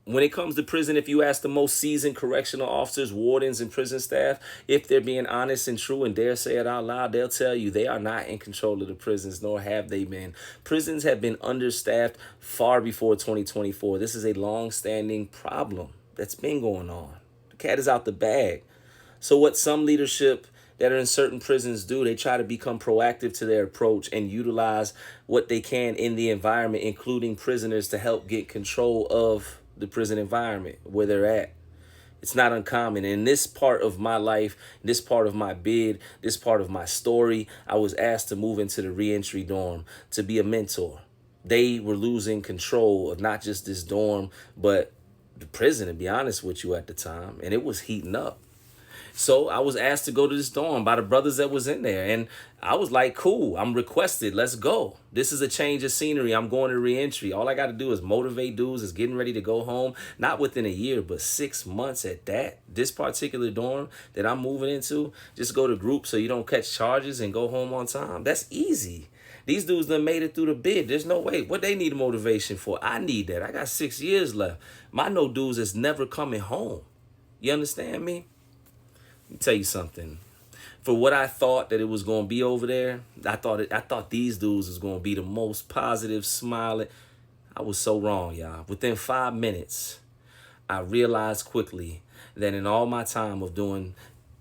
When it comes to prison, if you ask the most seasoned correctional officers, wardens, and prison staff, if they're being honest and true and dare say it out loud, they'll tell you they are not in control of the prisons, nor have they been. Prisons have been understaffed far before 2024. This is a long-standing problem that's been going on. The cat is out the bag. So what some leadership that are in certain prisons do, they try to become proactive to their approach and utilize what they can in the environment, including prisoners, to help get control of the prison environment where they're at. It's not uncommon. In this part of my life, this part of my bid, this part of my story, I was asked to move into the reentry dorm to be a mentor. They were losing control of not just this dorm, but the prison, to be honest with you, at the time. And it was heating up. So I was asked to go to this dorm by the brothers that was in there. And I was like, cool, I'm requested. Let's go. This is a change of scenery. I'm going to reentry. All I got to do is motivate dudes, is getting ready to go home. Not within a year, but 6 months at that. This particular dorm that I'm moving into, just go to group so you don't catch charges and go home on time. That's easy. These dudes done made it through the bid. There's no way. What they need motivation for? I need that. I got 6 years left. My no dudes is never coming home. You understand me? Let me tell you something. For what I thought that it was going to be over there, I thought these dudes was going to be the most positive, smiling. I was so wrong, y'all. Within 5 minutes, I realized quickly that in all my time of doing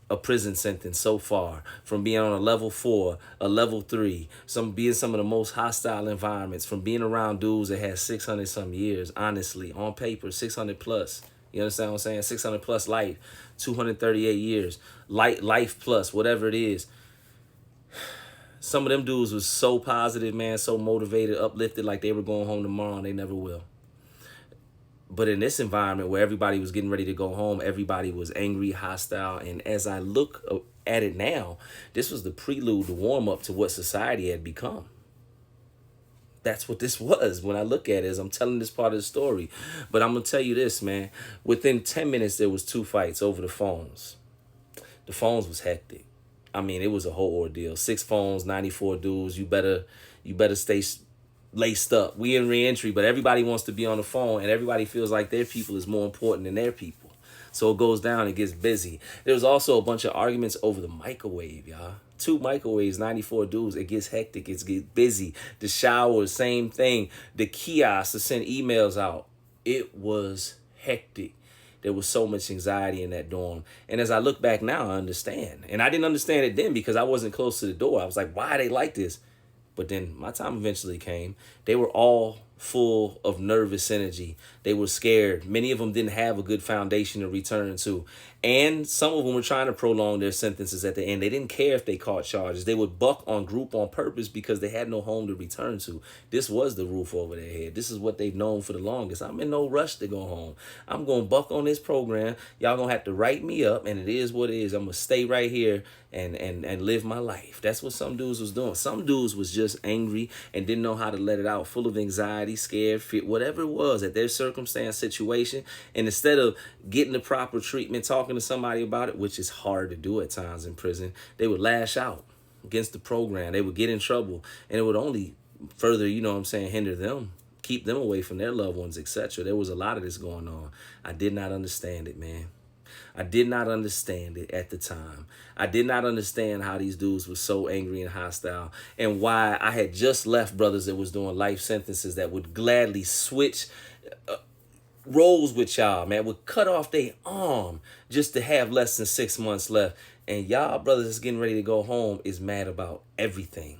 a prison sentence so far, from being on a level 4, a level 3, being some of the most hostile environments, from being around dudes that had 600 some years, honestly, on paper, 600 plus. You understand what I'm saying? 600 plus life, 238 years, life plus, whatever it is. Some of them dudes was so positive, man, so motivated, uplifted, like they were going home tomorrow, and they never will. But in this environment where everybody was getting ready to go home, everybody was angry, hostile. And as I look at it now, this was the prelude, the warm up to what society had become. That's what this was when I look at it, as I'm telling this part of the story. But I'm going to tell you this, man. Within 10 minutes, there was 2 fights over the phones. The phones was hectic. I mean, it was a whole ordeal. 6 phones, 94 dudes. You better stay laced up. We in reentry, but everybody wants to be on the phone, and everybody feels like their people is more important than their people. So it goes down, it gets busy. There was also a bunch of arguments over the microwave, y'all. 2 microwaves, 94 dudes. It gets hectic. It gets busy. The showers, same thing. The kiosks to send emails out. It was hectic. There was so much anxiety in that dorm. And as I look back now, I understand. And I didn't understand it then because I wasn't close to the door. I was like, why are they like this? But then my time eventually came. They were all full of nervous energy. They were scared. Many of them didn't have a good foundation to return to. And some of them were trying to prolong their sentences at the end. They didn't care if they caught charges. They would buck on group on purpose because they had no home to return to. This was the roof over their head. This is what they've known for the longest. I'm in no rush to go home. I'm going to buck on this program. Y'all going to have to write me up, and it is what it is. I'm going to stay right here and live my life. That's what some dudes was doing. Some dudes was just angry and didn't know how to let it out, full of anxiety, scared, fear, whatever it was at their circumstance, situation. And instead of getting the proper treatment, talking to somebody about it, which is hard to do at times in prison, they would lash out against the program. They would get in trouble, and it would only further, hinder them, keep them away from their loved ones, etc. There was a lot of this going on. I did not understand it, man. I did not understand it at the time. I did not understand how these dudes were so angry and hostile, and why I had just left brothers that was doing life sentences that would gladly switch roles with y'all, man, would cut off their arm just to have less than 6 months left. And y'all brothers that's getting ready to go home is mad about everything.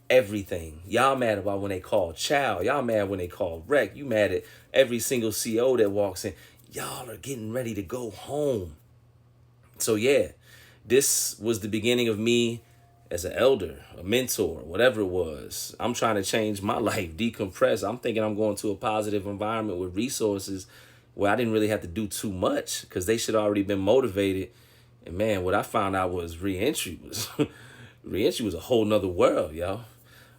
Everything. Y'all mad about when they call child. Y'all mad when they call wreck. You mad at every single CO that walks in. Y'all are getting ready to go home. So yeah, this was the beginning of me as an elder, a mentor, whatever it was. I'm trying to change my life, decompress. I'm thinking I'm going to a positive environment with resources where I didn't really have to do too much because they should already been motivated. And man, what I found out was reentry was reentry was a whole nother world, y'all.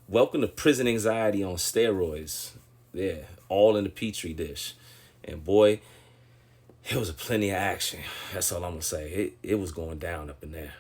Welcome to prison anxiety on steroids. Yeah, all in the petri dish. And boy, it was a plenty of action. That's all I'm gonna say. It was going down up in there.